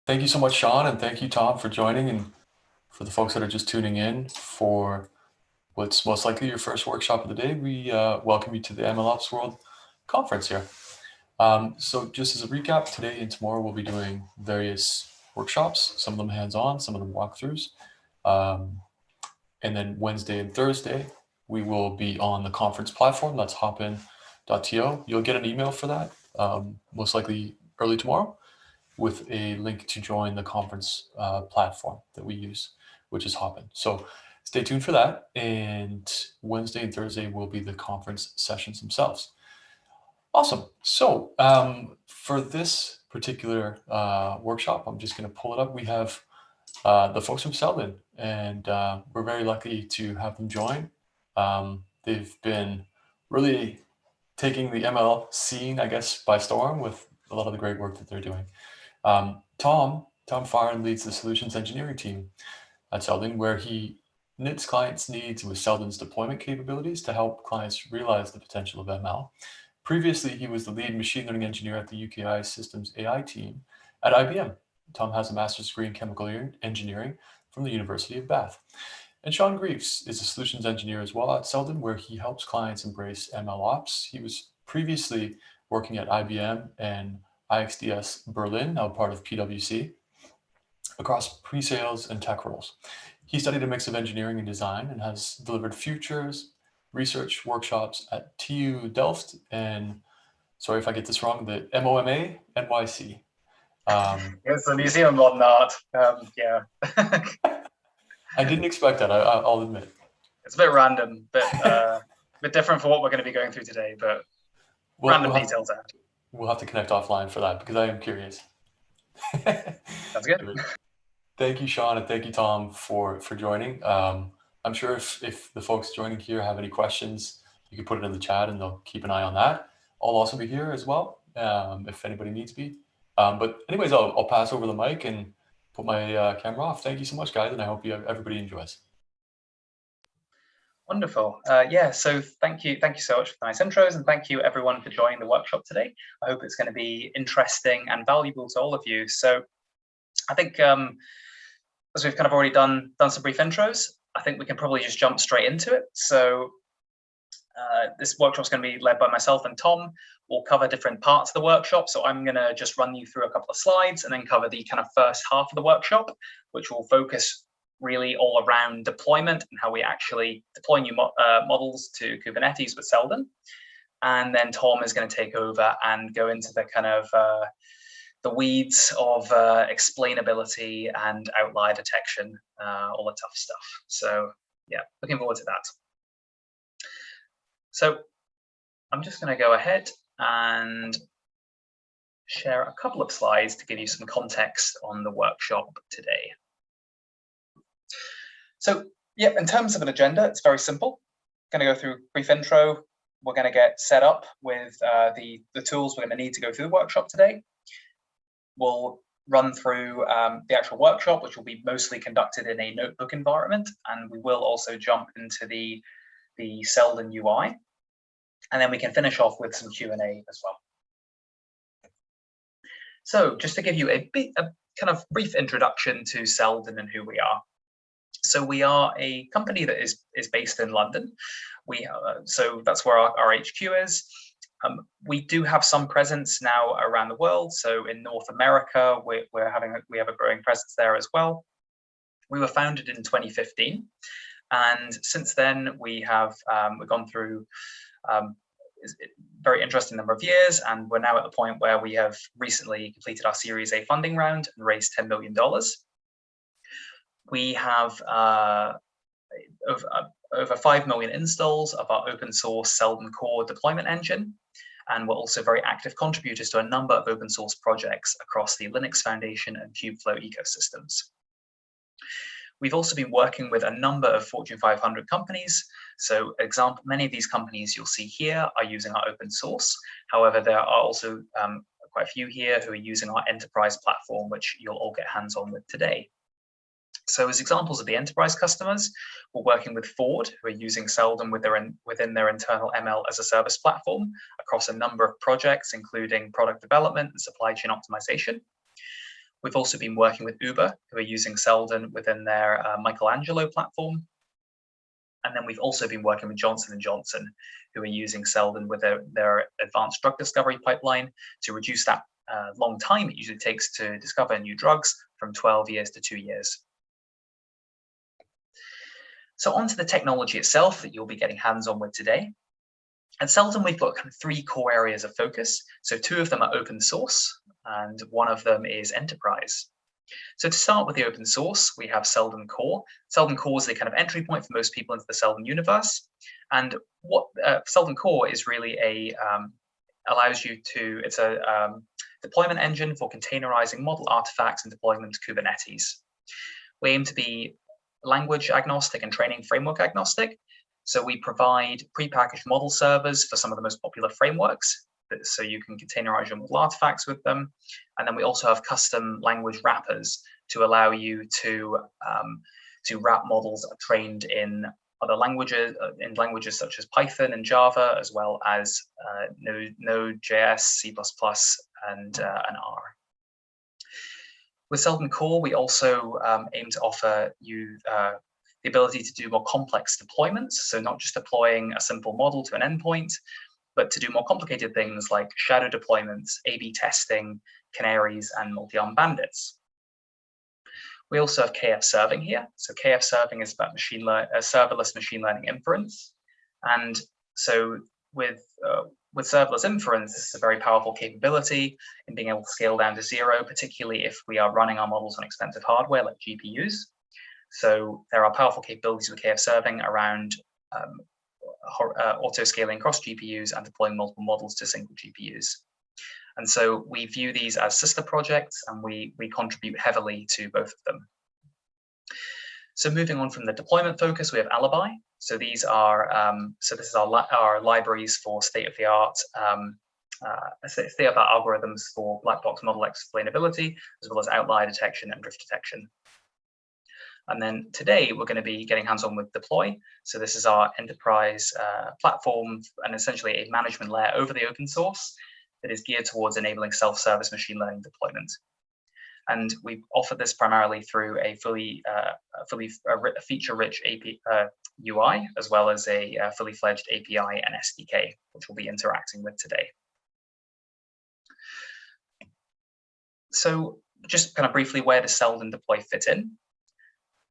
Thank you so much, Sean, and thank you, Tom, for joining. And for the folks that are just tuning in for what's most likely your first workshop of the day, we welcome you to the MLOps World Conference here. So just as a recap, today and tomorrow we'll be doing various workshops, some of them hands-on, some of them walkthroughs. And then Wednesday and Thursday, we will be on the conference platform. That's hopin.to. You'll get an email for that, most likely early tomorrow, with a link to join the conference platform that we use, which is Hopin. So stay tuned for that. And Wednesday and Thursday will be the conference sessions themselves. Awesome. So for this particular workshop, I'm just going to pull it up. We have the folks from Seldon, and we're very lucky to have them join. They've been really taking the ML scene, I guess, by storm with a lot of the great work that they're doing. Tom Farrand leads the solutions engineering team at Seldon, where he knits clients' needs with Seldon's deployment capabilities to help clients realize the potential of ML. Previously, he was the lead machine learning engineer at the UKI SystemsAI team at IBM. Tom has a master's degree in chemical engineering from the University of Bath. And Sean Greaves is a solutions engineer as well at Seldon, where he helps clients embrace ML ops. He was previously working at IBM and IXDS Berlin, now part of PwC, across pre-sales and tech roles. He studied a mix of engineering and design and has delivered futures research workshops at TU Delft and, sorry if I get this wrong, the MOMA NYC. It's the Museum of Modern Art. Yeah. I didn't expect that, I'll admit. It's a bit random, but a bit different for what we're going to be going through today, but random details to add. We'll have to connect offline for that because I am curious. Sounds good. Thank you, Sean, and thank you, Tom, for joining. I'm sure if the folks joining here have any questions, you can put it in the chat and they'll keep an eye on that. I'll also be here as well if anybody needs me. But anyways, I'll pass over the mic and put my camera off. Thank you so much, guys, and I hope everybody enjoys. Wonderful. Yeah, so thank you so much for the nice intros, and thank you everyone for joining the workshop today. I hope it's going to be interesting and valuable to all of you. So I think as we've kind of already done some brief intros, I think we can probably just jump straight into it. So this workshop is going to be led by myself and Tom. We'll cover different parts of the workshop. So I'm going to just run you through a couple of slides and then cover the kind of first half of the workshop, which will focus really all around deployment and how we actually deploy new models to Kubernetes with Seldon. And then Tom is going to take over and go into the kind of the weeds of explainability and outlier detection, all the tough stuff. So yeah, looking forward to that. So I'm just going to go ahead and share a couple of slides to give you some context on the workshop today. So yeah, in terms of an agenda, it's very simple. Going to go through a brief intro. We're going to get set up with the tools we're going to need to go through the workshop today. We'll run through the actual workshop, which will be mostly conducted in a notebook environment, and we will also jump into the Seldon UI, and then we can finish off with some Q&A as well. So just to give you a kind of brief introduction to Seldon and who we are. So we are a company that is based in London. So that's where our HQ is. We do have some presence now around the world. So in North America, we have a growing presence there as well. We were founded in 2015, and since then we've gone through a very interesting number of years, and we're now at the point where we have recently completed our Series A funding round and raised $10 million. We have over 5 million installs of our open source Seldon Core deployment engine, and we're also very active contributors to a number of open source projects across the Linux Foundation and Kubeflow ecosystems. We've also been working with a number of Fortune 500 companies. So many of these companies you'll see here are using our open source. However, there are also quite a few here who are using our enterprise platform, which you'll all get hands-on with today. So as examples of the enterprise customers, we're working with Ford, who are using Seldon within their internal ML as a service platform across a number of projects, including product development and supply chain optimization. We've also been working with Uber, who are using Seldon within their Michelangelo platform. And then we've also been working with Johnson & Johnson, who are using Seldon with their advanced drug discovery pipeline to reduce that long time it usually takes to discover new drugs from 12 years to 2 years. So onto the technology itself that you'll be getting hands-on with today. At Seldon, we've got kind of 3 core areas of focus. So 2 of them are open source, and 1 of them is enterprise. So to start with the open source, we have Seldon Core. Seldon Core is the kind of entry point for most people into the Seldon universe. And what Seldon Core is really allows you to, it's a deployment engine for containerizing model artifacts and deploying them to Kubernetes. We aim to be language agnostic and training framework agnostic. So we provide prepackaged model servers for some of the most popular frameworks, so you can containerize your model artifacts with them. And then we also have custom language wrappers to allow you to wrap models trained in other languages, such as Python and Java, as well as Node.js, C++, and R. With Seldon Core, we also aim to offer you the ability to do more complex deployments. So not just deploying a simple model to an endpoint, but to do more complicated things like shadow deployments, A/B testing, canaries, and multi-arm bandits. We also have KF serving here. So KF serving is about serverless machine learning inference. And so with serverless inference, this is a very powerful capability in being able to scale down to 0, particularly if we are running our models on expensive hardware like GPUs. So there are powerful capabilities with KF serving around auto-scaling across GPUs and deploying multiple models to single GPUs. And so we view these as sister projects, and we contribute heavily to both of them. So moving on from the deployment focus, we have Alibi. So these are this is our libraries for state-of-the-art algorithms for black box model explainability, as well as outlier detection and drift detection. And then today we're going to be getting hands-on with Deploy. So this is our enterprise platform and essentially a management layer over the open source that is geared towards enabling self-service machine learning deployment. And we offer this primarily through a fully feature-rich UI, as well as a fully fledged API and SDK, which we'll be interacting with today. So just kind of briefly, where does Seldon Deploy fit in?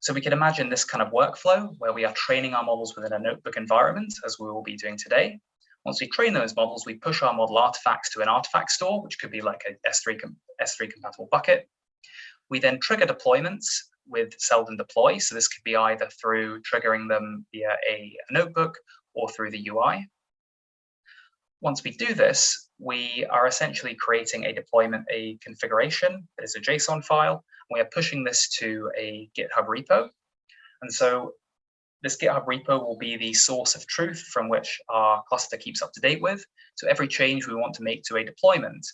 So we can imagine this kind of workflow where we are training our models within a notebook environment, as we will be doing today. Once we train those models, we push our model artifacts to an artifact store, which could be like a S3 compatible bucket. We then trigger deployments with Seldon Deploy. So this could be either through triggering them via a notebook or through the UI. Once we do this, we are essentially creating a configuration that is a JSON file. We are pushing this to a GitHub repo. And so this GitHub repo will be the source of truth from which our cluster keeps up to date with. So every change we want to make to a deployment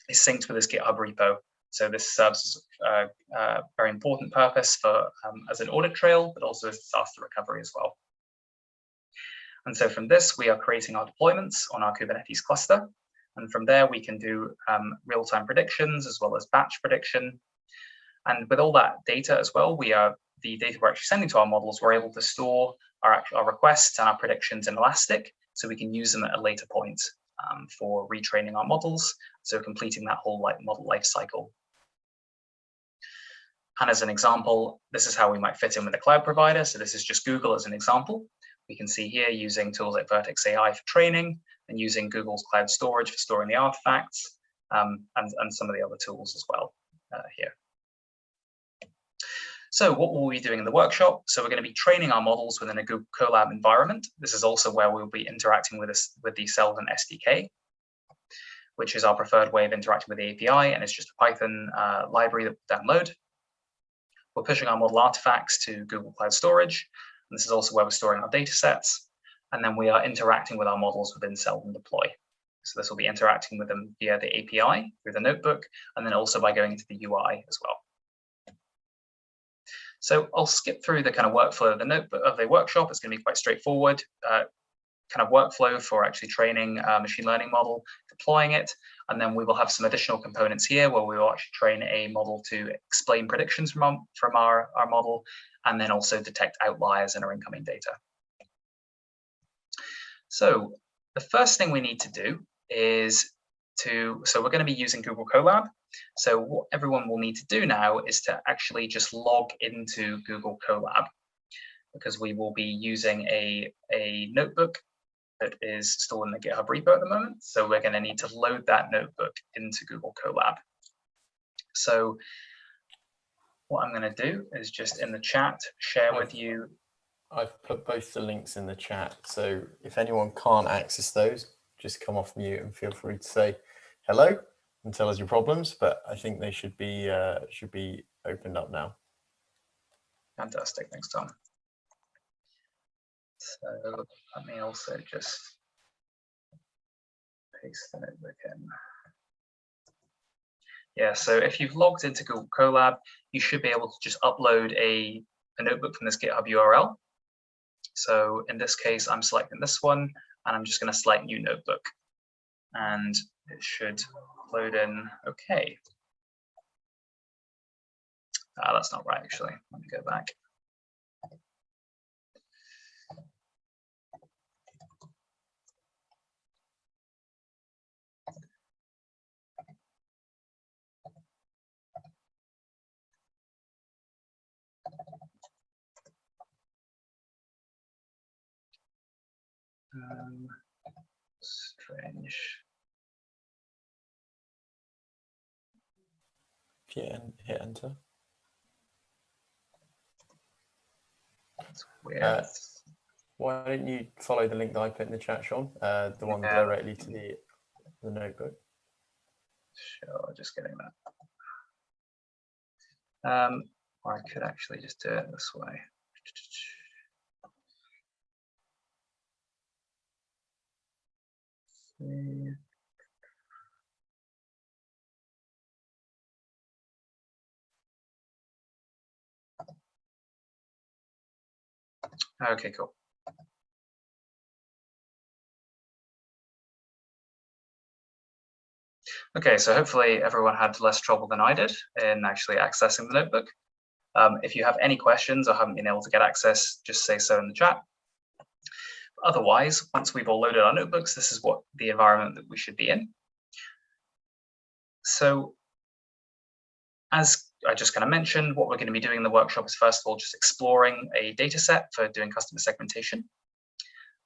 is synced with this GitHub repo. So this serves as a very important purpose for as an audit trail, but also as disaster recovery as well. And so from this, we are creating our deployments on our Kubernetes cluster. And from there, we can do real-time predictions as well as batch prediction. And with all that data as well, the data we're actually sending to our models, we're able to store our requests and our predictions in Elastic, so we can use them at a later point for retraining our models, so completing that whole model life cycle. And as an example, this is how we might fit in with a cloud provider. So this is just Google as an example. We can see here using tools like Vertex AI for training and using Google's cloud storage for storing the artifacts and some of the other tools as well here. So what will we be doing in the workshop? So we're going to be training our models within a Google Colab environment. This is also where we'll be interacting with the Seldon SDK, which is our preferred way of interacting with the API, and it's just a Python library that we'll download. We're pushing our model artifacts to Google Cloud Storage, and this is also where we're storing our data sets. And then we are interacting with our models within Seldon Deploy. So this will be interacting with them via the API, through the notebook, and then also by going into the UI as well. So I'll skip through the kind of workflow of the workshop. It's going to be quite straightforward. kind of workflow for actually training a machine learning model, deploying it, and then we will have some additional components here where we will actually train a model to explain predictions from our model, and then also detect outliers in our incoming data. So the first thing we need to do is so we're going to be using Google Colab. So what everyone will need to do now is to actually just log into Google Colab, because we will be using a notebook that is still in the GitHub repo at the moment. So we're going to need to load that notebook into Google Colab. So what I'm going to do is just in the chat share with you. I've put both the links in the chat. So if anyone can't access those, just come off mute and feel free to say hello and tell us your problems. But I think they should be opened up now. Fantastic, thanks, Tom. So let me also just paste the notebook in. Yeah, so if you've logged into Google Colab, you should be able to just upload a notebook from this GitHub URL. So in this case, I'm selecting this one, and I'm just going to select new notebook. And it should load in okay. That's not right, actually. Let me go back. Strange. If you hit enter. That's weird. Why don't you follow the link that I put in the chat, Sean? The one directly to the notebook. Sure, just getting that. Or I could actually just do it this way. Okay, cool. Okay, so hopefully everyone had less trouble than I did in actually accessing the notebook. If you have any questions or haven't been able to get access, just say so in the chat. Otherwise, once we've all loaded our notebooks, this is what the environment that we should be in. So as I just kind of mentioned, what we're going to be doing in the workshop is first of all just exploring a data set for doing customer segmentation.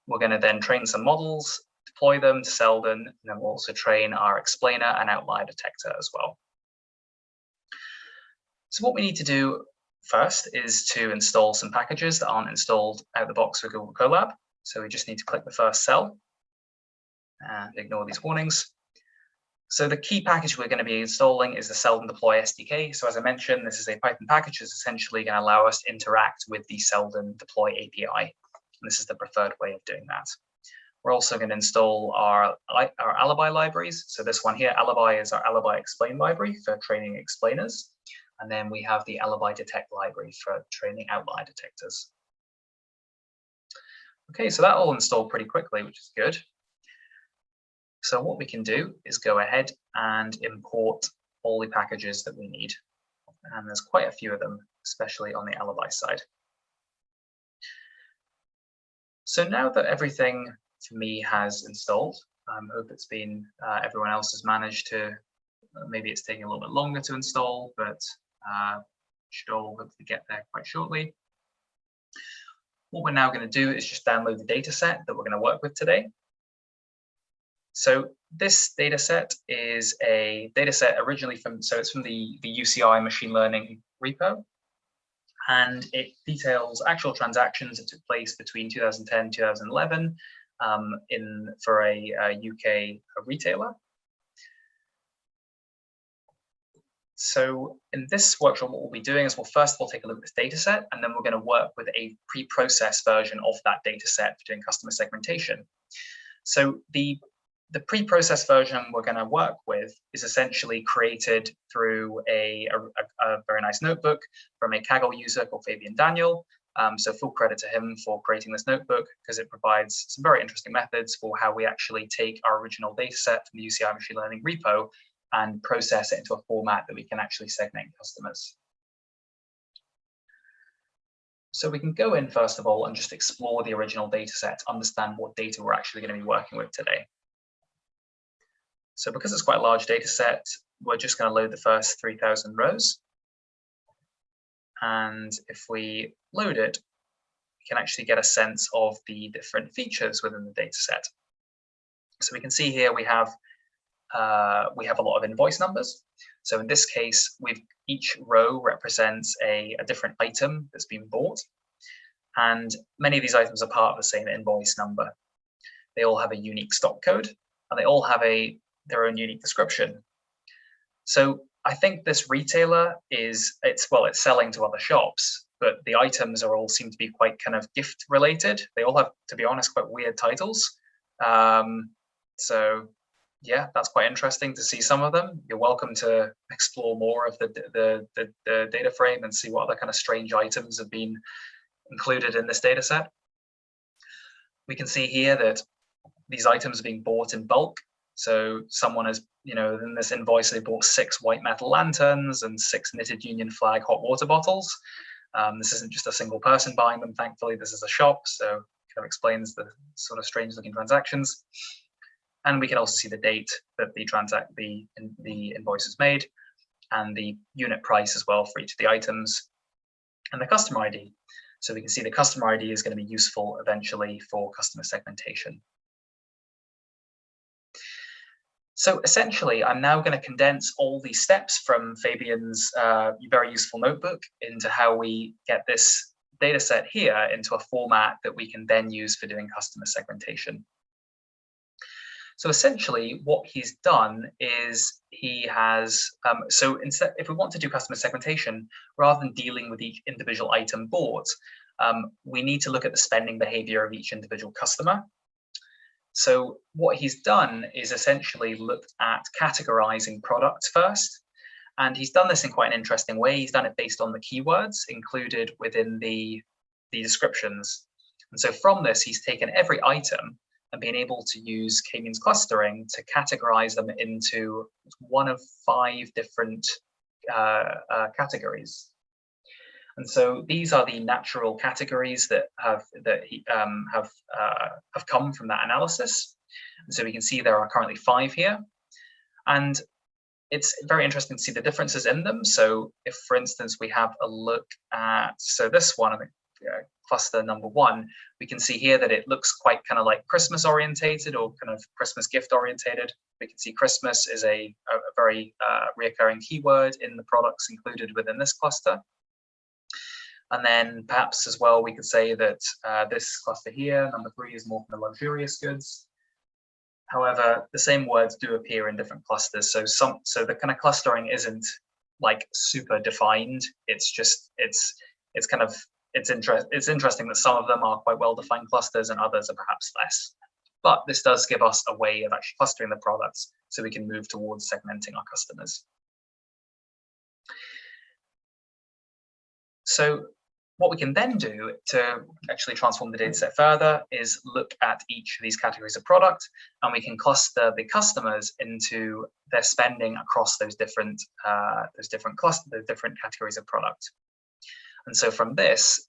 We're going to then train some models, deploy them to Seldon, and then we'll also train our explainer and outlier detector as well. So what we need to do first is to install some packages that aren't installed out of the box with Google Colab. So we just need to click the first cell and ignore these warnings. So the key package we're going to be installing is the Seldon Deploy SDK. So as I mentioned, this is a Python package that's essentially going to allow us to interact with the Seldon Deploy API. And this is the preferred way of doing that. We're also going to install our Alibi libraries. So this one here, Alibi, is our Alibi Explain library for training explainers. And then we have the Alibi Detect library for training outlier detectors. Okay, so that all installed pretty quickly, which is good. So what we can do is go ahead and import all the packages that we need. And there's quite a few of them, especially on the Alibi side. So now that everything for me has installed, I hope it's been, everyone else has managed to, maybe it's taking a little bit longer to install, but should all hopefully get there quite shortly. What we're now going to do is just download the data set that we're going to work with today. So this data set is a data set originally from, so it's from the UCI machine learning repo. And it details actual transactions that took place between 2010 and 2011 for a UK retailer. So in this workshop, what we'll be doing is we'll first of all take a look at this data set, and then we're going to work with a pre-processed version of that data set for doing customer segmentation. So the pre-processed version we're going to work with is essentially created through a very nice notebook from a Kaggle user called Fabian Daniel. So full credit to him for creating this notebook, because it provides some very interesting methods for how we actually take our original data set from the UCI machine learning repo and process it into a format that we can actually segment customers. So we can go in first of all and just explore the original data set, understand what data we're actually going to be working with today. So because it's quite a large data set, we're just going to load the first 3,000 rows. And if we load it, we can actually get a sense of the different features within the data set. So we can see here we have a lot of invoice numbers. So in this case, each row represents a different item that's been bought. And many of these items are part of the same invoice number. They all have a unique stock code, and they all have their own unique description. So I think this retailer it's selling to other shops, but the items all seem to be quite kind of gift related. They all have, to be honest, quite weird titles. So yeah, that's quite interesting to see some of them. You're welcome to explore more of the data frame and see what other kind of strange items have been included in this data set. We can see here that these items are being bought in bulk. So someone has, in this invoice, they bought 6 white metal lanterns and 6 knitted Union flag hot water bottles. This isn't just a single person buying them, thankfully. This is a shop, so it kind of explains the sort of strange looking transactions. And we can also see the date that the invoice is made, and the unit price as well for each of the items, and the customer ID. So we can see the customer ID is going to be useful eventually for customer segmentation. So essentially, I'm now going to condense all these steps from Fabian's very useful notebook into how we get this data set here into a format that we can then use for doing customer segmentation. So essentially, what he's done is he has, so instead, if we want to do customer segmentation, rather than dealing with each individual item bought, we need to look at the spending behavior of each individual customer. So what he's done is essentially looked at categorizing products first. And he's done this in quite an interesting way. He's done it based on the keywords included within the descriptions. And so from this, he's taken every item and being able to use k-means clustering to categorize them into one of 5 different categories. And so these are the natural categories that have come from that analysis. And so we can see there are currently 5 here. And it's very interesting to see the differences in them. So if, for instance, we have a look at, so this one, I think, cluster number 1, we can see here that it looks quite kind of like Christmas orientated or kind of Christmas gift orientated. We can see Christmas is a very reoccurring keyword in the products included within this cluster. And then perhaps as well, we could say that this cluster here, number 3, is more from the luxurious goods. However, the same words do appear in different clusters. So the kind of clustering isn't like super defined. It's just it's interesting that some of them are quite well defined clusters and others are perhaps less. But this does give us a way of actually clustering the products so we can move towards segmenting our customers. So what we can then do to actually transform the data set further is look at each of these categories of product, and we can cluster the customers into their spending across those different categories of product. And so from this,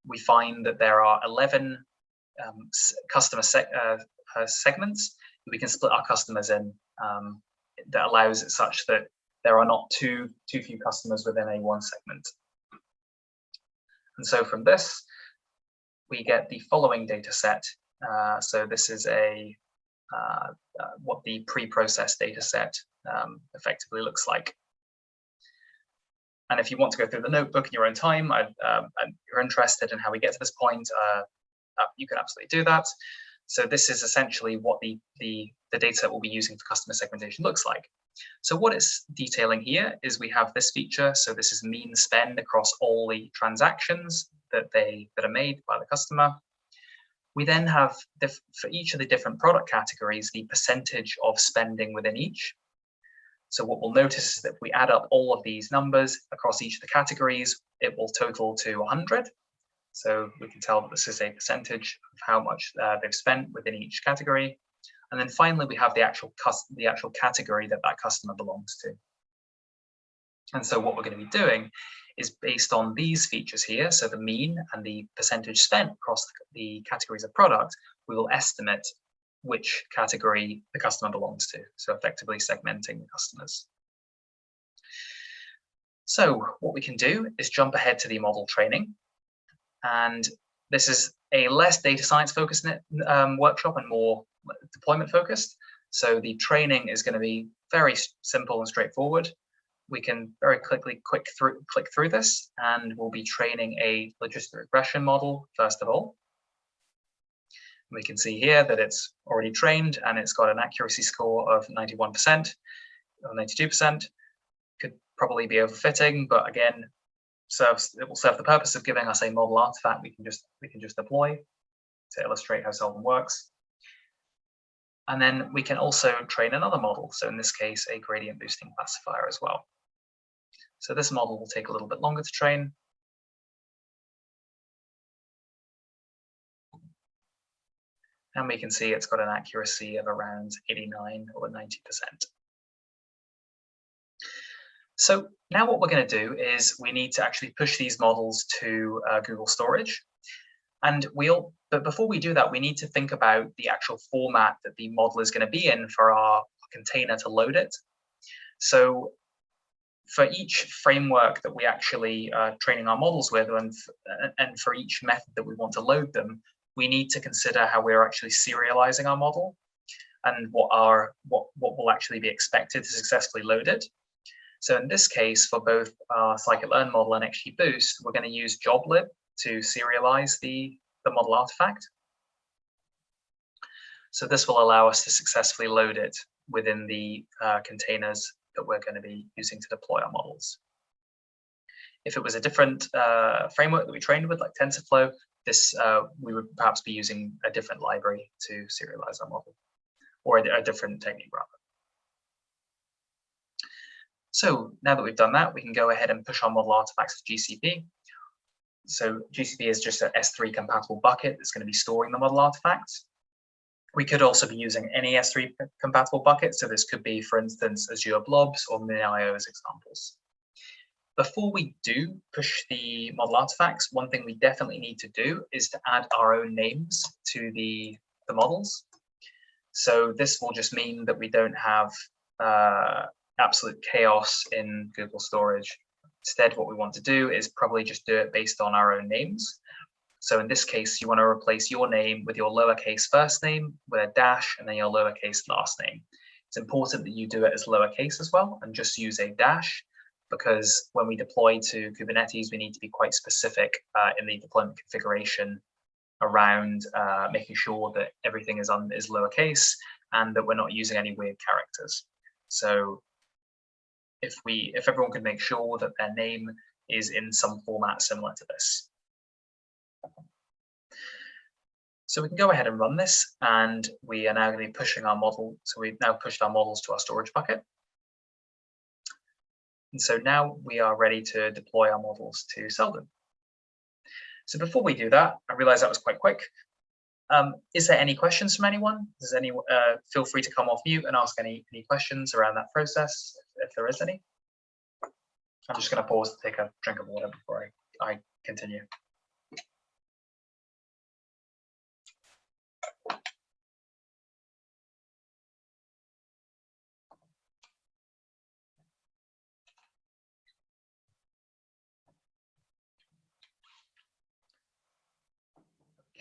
we find that there are 11 customer segments that we can split our customers in. That allows it such that there are not too few customers within a one segment. And so from this, we get the following data set. So this is what the pre-processed data set effectively looks like. And if you want to go through the notebook in your own time, and you're interested in how we get to this point, you can absolutely do that. So this is essentially what the data set we'll be using for customer segmentation looks like. So what it's detailing here is we have this feature. So this is mean spend across all the transactions that are made by the customer. We then have, for each of the different product categories, the percentage of spending within each. So what we'll notice is that if we add up all of these numbers across each of the categories, it will total to 100. So we can tell that this is a percentage of how much they've spent within each category. And then finally, we have the actual category that that customer belongs to. And so what we're going to be doing is based on these features here, so the mean and the percentage spent across the categories of product, we will estimate which category the customer belongs to, so effectively segmenting the customers. So what we can do is jump ahead to the model training. And this is a less data science focused workshop and more deployment focused. So the training is going to be very simple and straightforward. We can very quickly click through this, and we'll be training a logistic regression model first of all. We can see here that it's already trained and it's got an accuracy score of 91% or 92%. Could probably be overfitting, but again, it will serve the purpose of giving us a model artifact we can just deploy to illustrate how Seldon works. And then we can also train another model. So in this case, a gradient boosting classifier as well. So this model will take a little bit longer to train. And we can see it's got an accuracy of around 89 or 90%. So now what we're going to do is we need to actually push these models to Google Storage. But before we do that, we need to think about the actual format that the model is going to be in for our container to load it. So for each framework that we actually are training our models with, and for each method that we want to load them, we need to consider how we're actually serializing our model and what will actually be expected to successfully load it. So in this case, for both our scikit-learn model and XGBoost, we're going to use joblib to serialize the model artifact. So this will allow us to successfully load it within the containers that we're going to be using to deploy our models. If it was a different framework that we trained with, like TensorFlow, we would perhaps be using a different library to serialize our model, or a different technique rather. So now that we've done that, we can go ahead and push our model artifacts to GCP. So GCP is just an S3 compatible bucket that's going to be storing the model artifacts. We could also be using any S3 compatible bucket. So this could be, for instance, Azure Blobs or MinIO as examples. Before we do push the model artifacts, one thing we definitely need to do is to add our own names to the models. So this will just mean that we don't have absolute chaos in Google Storage. Instead, what we want to do is probably just do it based on our own names. So in this case, you want to replace your name with your lowercase first name with a dash and then your lowercase last name. It's important that you do it as lowercase as well and just use a dash, because when we deploy to Kubernetes, we need to be quite specific in the deployment configuration around making sure that everything is lowercase and that we're not using any weird characters. So if everyone can make sure that their name is in some format similar to this. So we can go ahead and run this, and we are now going to be pushing our model. So we've now pushed our models to our storage bucket. And so now we are ready to deploy our models to Seldon. So before we do that, I realize that was quite quick. Is there any questions from anyone? Does anyone feel free to come off mute and ask any questions around that process, if there is any? I'm just going to pause to take a drink of water before I continue.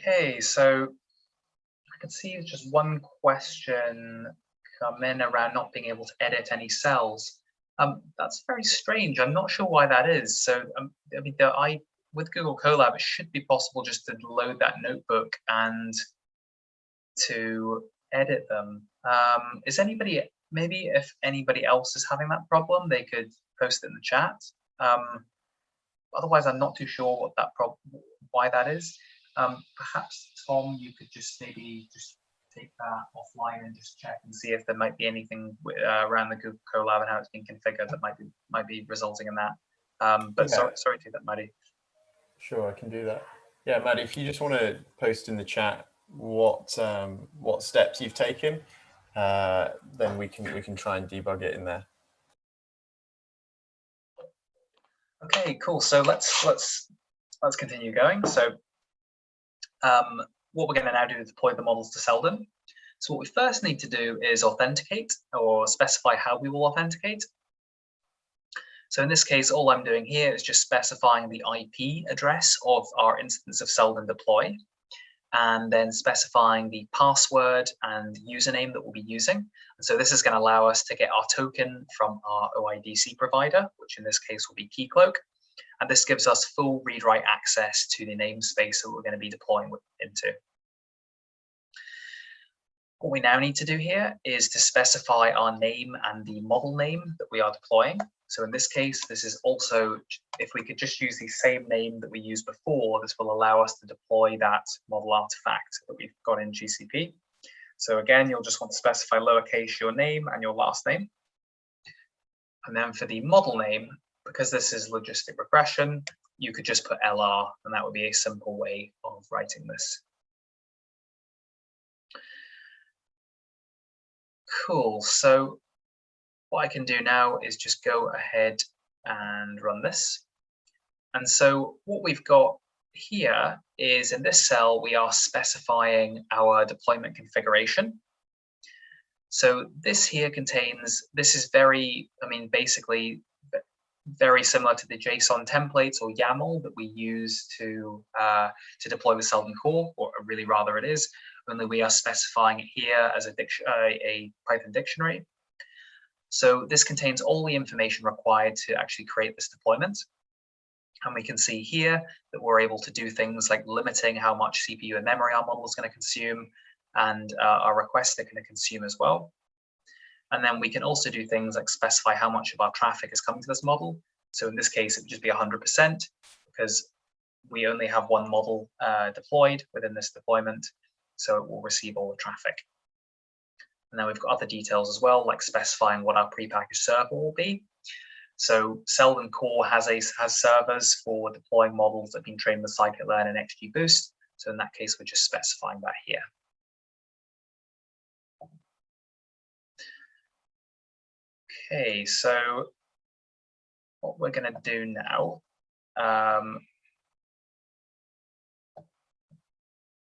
Okay, so I can see just one question come in around not being able to edit any cells. That's very strange. I'm not sure why that is. So I mean, with Google Colab, it should be possible just to load that notebook and to edit them. Is anybody, maybe if anybody else is having that problem, they could post it in the chat. Otherwise, I'm not too sure what that why that is. Perhaps Tom, you could just maybe just take that offline and just check and see if there might be anything around the Google Colab and how it's being configured that might be resulting in that. But yeah. sorry to that, Maddie. Sure, I can do that. Yeah, Maddie, if you just want to post in the chat what steps you've taken, then we can try and debug it in there. Okay, cool. So let's continue going. So what we're going to now do is deploy the models to Seldon. So what we first need to do is authenticate, or specify how we will authenticate. So in this case, all I'm doing here is just specifying the IP address of our instance of Seldon Deploy, and then specifying the password and username that we'll be using. And so this is going to allow us to get our token from our OIDC provider, which in this case will be Keycloak. And this gives us full read-write access to the namespace that we're going to be deploying into. What we now need to do here is to specify our name and the model name that we are deploying. So in this case, this is also, if we could just use the same name that we used before, this will allow us to deploy that model artifact that we've got in GCP. So again, you'll just want to specify lowercase your name and your last name. And then for the model name, because this is logistic regression, you could just put LR, and that would be a simple way of writing this. Cool. So what I can do now is just go ahead and run this. And so what we've got here is, in this cell, we are specifying our deployment configuration. So this here contains, this is very, basically very similar to the JSON templates or YAML that we use to deploy with Seldon Core, or really rather it is, only we are specifying it here as a Python dictionary. So this contains all the information required to actually create this deployment. And we can see here that we're able to do things like limiting how much CPU and memory our model is going to consume, and our requests are going to consume as well. And then we can also do things like specify how much of our traffic is coming to this model. So in this case, it would just be 100%, because we only have one model deployed within this deployment, so it will receive all the traffic. And then we've got other details as well, like specifying what our prepackaged server will be. So Seldon Core has servers for deploying models that have been trained with scikit-learn and XGBoost. So in that case, we're just specifying that here. Okay, so what we're going to do now,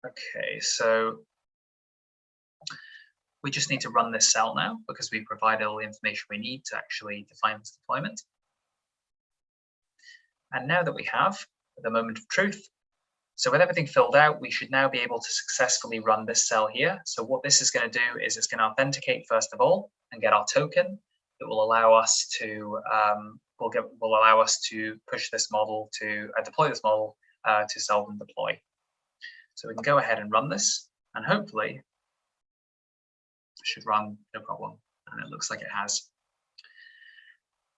okay, so we just need to run this cell now, because we provided all the information we need to actually define this deployment. And now that we have the moment of truth, so with everything filled out, we should now be able to successfully run this cell here. So what this is going to do is it's going to authenticate first of all and get our token that will allow us to push this model to deploy this model to Seldon Deploy. So we can go ahead and run this, and hopefully it should run no problem. And it looks like it has.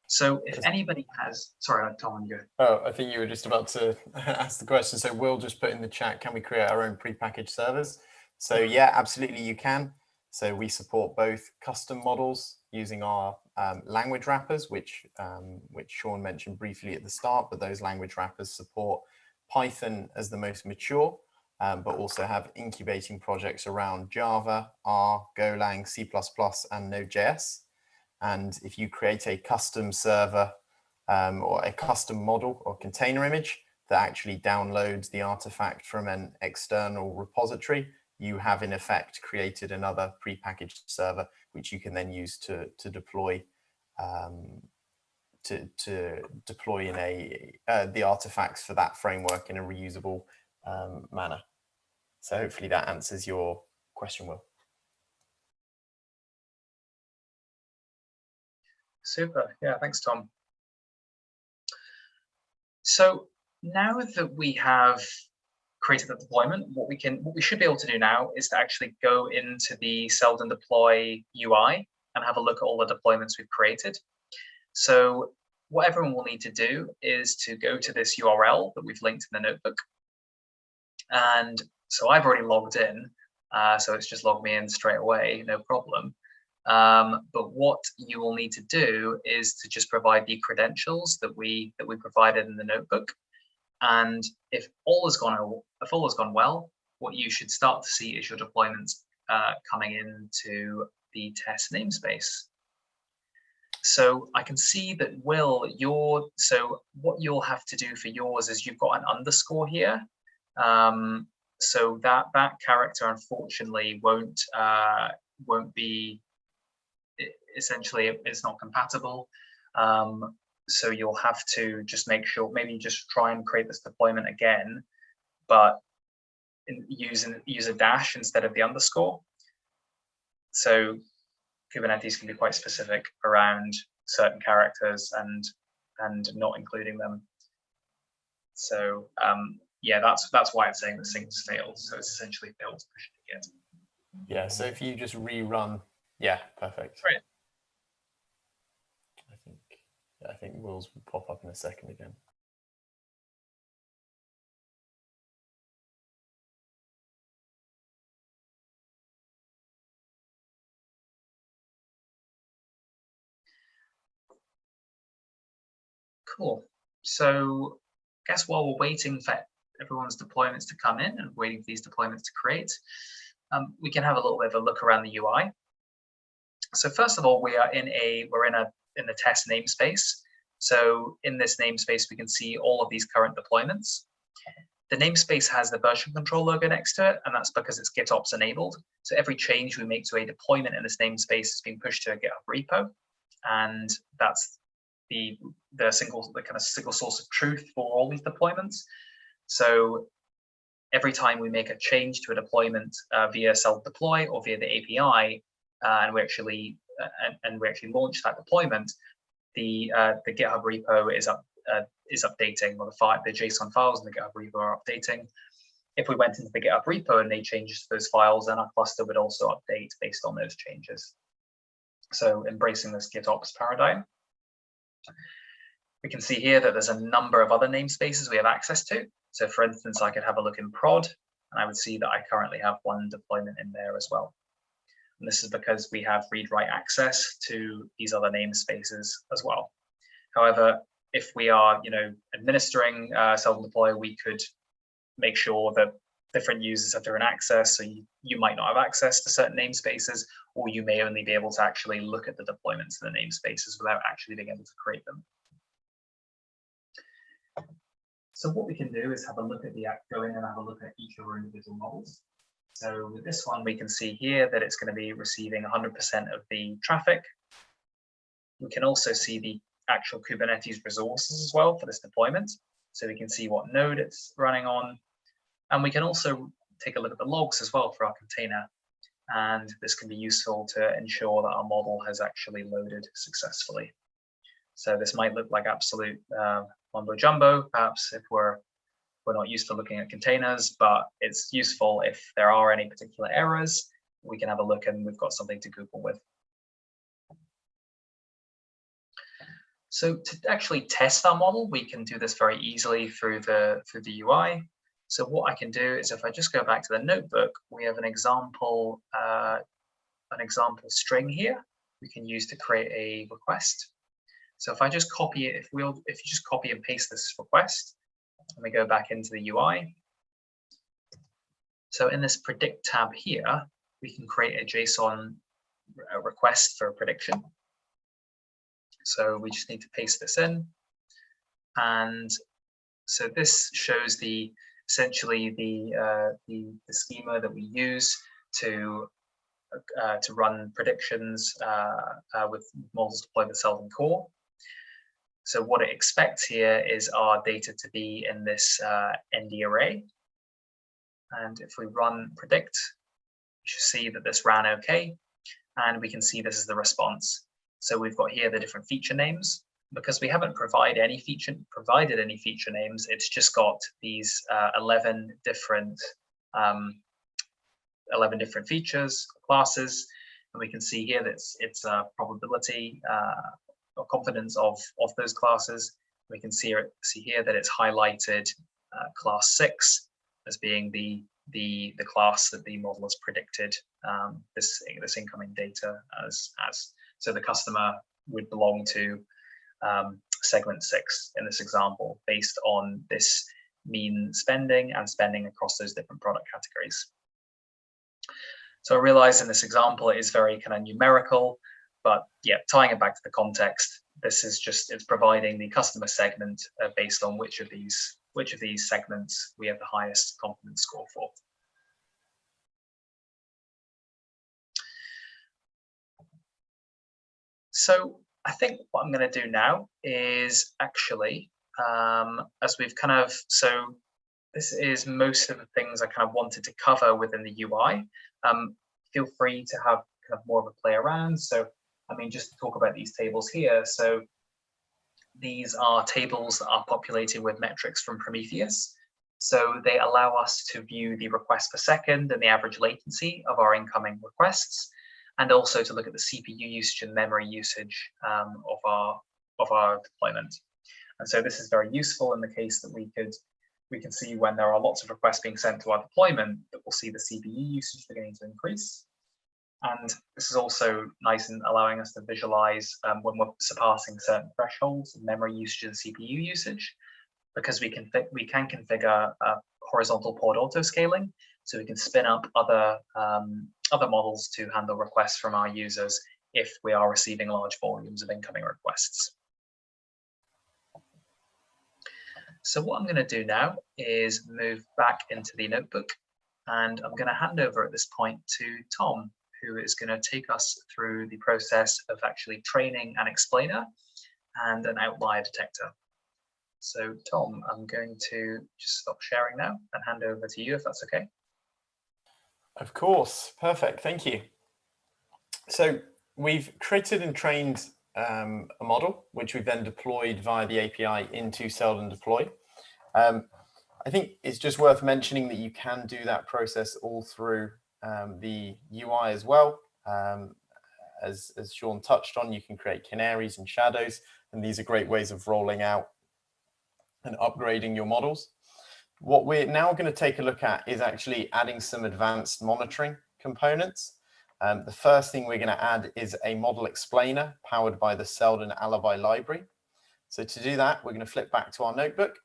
So if anybody has, sorry, Tom, you go. Oh, I think you were just about to ask the question. So we'll just put in the chat, can we create our own prepackaged servers? So yeah, absolutely you can. So we support both custom models using our language wrappers, which Sean mentioned briefly at the start, but those language wrappers support Python as the most mature, but also have incubating projects around Java, R, Golang, C++, and Node.js. And if you create a custom server or a custom model or container image that actually downloads the artifact from an external repository, you have in effect created another prepackaged server, which you can then use to deploy deploy in the artifacts for that framework in a reusable manner. So hopefully that answers your question, Will. Super. Yeah, thanks, Tom. So now that we have created the deployment, what we should be able to do now is to actually go into the Seldon Deploy UI and have a look at all the deployments we've created. So what everyone will need to do is to go to this URL that we've linked in the notebook. And so I've already logged in, so it's just logged me in straight away, no problem. But what you will need to do is to just provide the credentials that we provided in the notebook. And if all has gone well, what you should start to see is your deployments coming into the test namespace. So I can see that Will, so what you'll have to do for yours is you've got an underscore here. So that character unfortunately won't be, essentially it's not compatible. So you'll have to just make sure, maybe just try and create this deployment again, but use a dash instead of the underscore. So Kubernetes can be quite specific around certain characters and not including them. So yeah, that's why it's saying that sync has failed. So it's essentially failed to push it again. Yeah, so if you just rerun, yeah, perfect. Great. I think Will's will pop up in a second again. Cool. So I guess while we're waiting for everyone's deployments to come in and waiting for these deployments to create, we can have a little bit of a look around the UI. So first of all, we're in the test namespace. So in this namespace, we can see all of these current deployments. The namespace has the version control logo next to it, and that's because it's GitOps enabled. So every change we make to a deployment in this namespace is being pushed to a GitHub repo, and that's the kind of single source of truth for all these deployments. So every time we make a change to a deployment via Seldon Deploy or via the API, and we actually launch that deployment, the GitHub repo is updating, or the JSON files in the GitHub repo are updating. If we went into the GitHub repo and made changes to those files, then our cluster would also update based on those changes. So embracing this GitOps paradigm. We can see here that there's a number of other namespaces we have access to. So for instance, I could have a look in prod, and I would see that I currently have one deployment in there as well. And this is because we have read-write access to these other namespaces as well. However, if we are, administering Seldon Deploy, we could make sure that different users have different access. So you might not have access to certain namespaces, or you may only be able to actually look at the deployments in the namespaces without actually being able to create them. So what we can do is have a look at go in and have a look at each of our individual models. So with this one, we can see here that it's going to be receiving 100% of the traffic. We can also see the actual Kubernetes resources as well for this deployment. So we can see what node it's running on. And we can also take a look at the logs as well for our container. And this can be useful to ensure that our model has actually loaded successfully. So this might look like absolute mumbo jumbo, perhaps if we're not used to looking at containers, but it's useful if there are any particular errors, we can have a look and we've got something to Google with. So to actually test our model, we can do this very easily through the UI. So what I can do is if I just go back to the notebook, we have an example string here we can use to create a request. So if I just copy it, if you just copy and paste this request, and we go back into the UI. So in this predict tab here, we can create a JSON request for a prediction. So we just need to paste this in. And so this shows essentially the schema that we use to run predictions with models deployed with Seldon Core. So what it expects here is our data to be in this ND array. And if we run predict, you should see that this ran okay. And we can see this is the response. So we've got here the different feature names. Because we haven't provided any feature names, it's just got these 11 different features, classes. And we can see here that it's a probability or confidence of those classes. We can see here that it's highlighted class 6 as being the class that the model has predicted this incoming data as. So the customer would belong to segment 6 in this example, based on this mean spending and spending across those different product categories. So I realize in this example, it is very kind of numerical, but yeah, tying it back to the context, this is just, it's providing the customer segment based on which of these segments we have the highest confidence score for. So I think what I'm going to do now is actually, as we've kind of, so this is most of the things I kind of wanted to cover within the UI. Feel free to have kind of more of a play around. So, I mean, just to talk about these tables here. So these are tables that are populated with metrics from Prometheus. So they allow us to view the request per second and the average latency of our incoming requests, and also to look at the CPU usage and memory usage of our deployment. And so this is very useful in the case that we can see when there are lots of requests being sent to our deployment, that we'll see the CPU usage beginning to increase. And this is also nice in allowing us to visualize when we're surpassing certain thresholds of memory usage and CPU usage, because we can configure horizontal port auto scaling, so we can spin up other models to handle requests from our users if we are receiving large volumes of incoming requests. So what I'm going to do now is move back into the notebook, and I'm going to hand over at this point to Tom, who is going to take us through the process of actually training an explainer and an outlier detector. So Tom, I'm going to just stop sharing now and hand over to you, if that's okay. Of course, perfect, thank you. So we've created and trained a model, which we've then deployed via the API into Seldon Deploy. I think it's just worth mentioning that you can do that process all through the UI as well. As Sean touched on, you can create canaries and shadows, and these are great ways of rolling out and upgrading your models. What we're now going to take a look at is actually adding some advanced monitoring components. The first thing we're going to add is a model explainer powered by the Seldon Alibi library. So to do that, we're going to flip back to our notebook.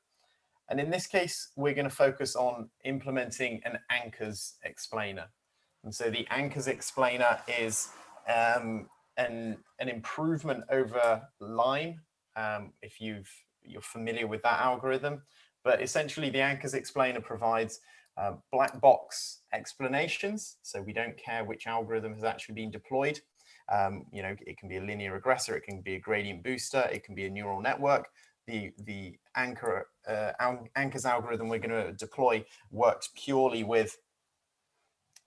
And in this case, we're going to focus on implementing an anchors explainer. And so the anchors explainer is an improvement over line, if you're familiar with that algorithm. But essentially, the anchors explainer provides black box explanations. So we don't care which algorithm has actually been deployed. You know, it can be a linear regressor, it can be a gradient booster, it can be a neural network. The anchors algorithm we're going to deploy works purely with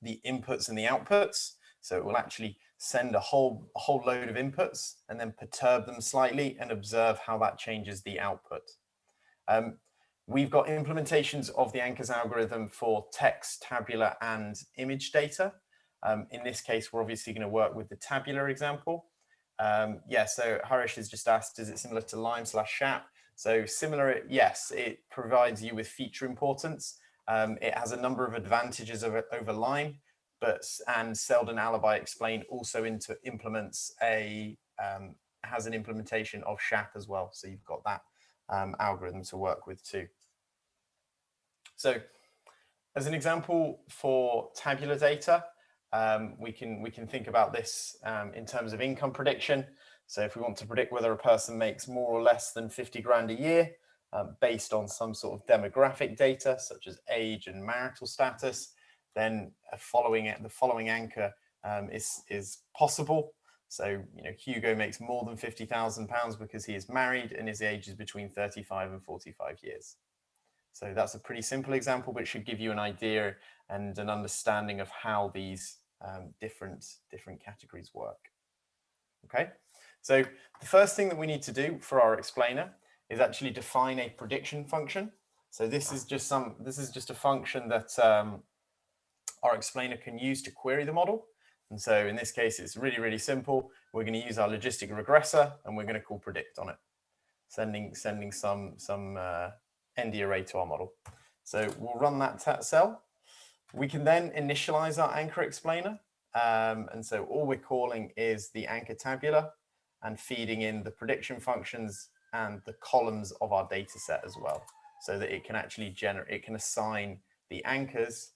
the inputs and the outputs. So it will actually send a whole load of inputs and then perturb them slightly and observe how that changes the output. We've got implementations of the anchors algorithm for text, tabular, and image data. In this case, we're obviously going to work with the tabular example. Yeah, so Harish has just asked, is it similar to Lime/SHAP? So similar, yes, it provides you with feature importance. It has a number of advantages over Lime, and Seldon Alibi Explain also implements has an implementation of SHAP as well. So you've got that algorithm to work with too. So as an example for tabular data, we can think about this in terms of income prediction. So if we want to predict whether a person makes more or less than 50 grand a year, based on some sort of demographic data such as age and marital status, then the following anchor is possible. So, you know, Hugo makes more than £50,000 because he is married and his age is between 35 and 45 years. So that's a pretty simple example, but it should give you an idea and an understanding of how these different categories work. Okay, so the first thing that we need to do for our explainer is actually define a prediction function. So this is just a function that our explainer can use to query the model. And so in this case, it's really, really simple. We're going to use our logistic regressor and we're going to call predict on it, sending some ND array to our model. So we'll run that cell. We can then initialize our anchor explainer. And so all we're calling is the anchor tabular and feeding in the prediction functions and the columns of our data set as well. so that it can actually it can assign the anchors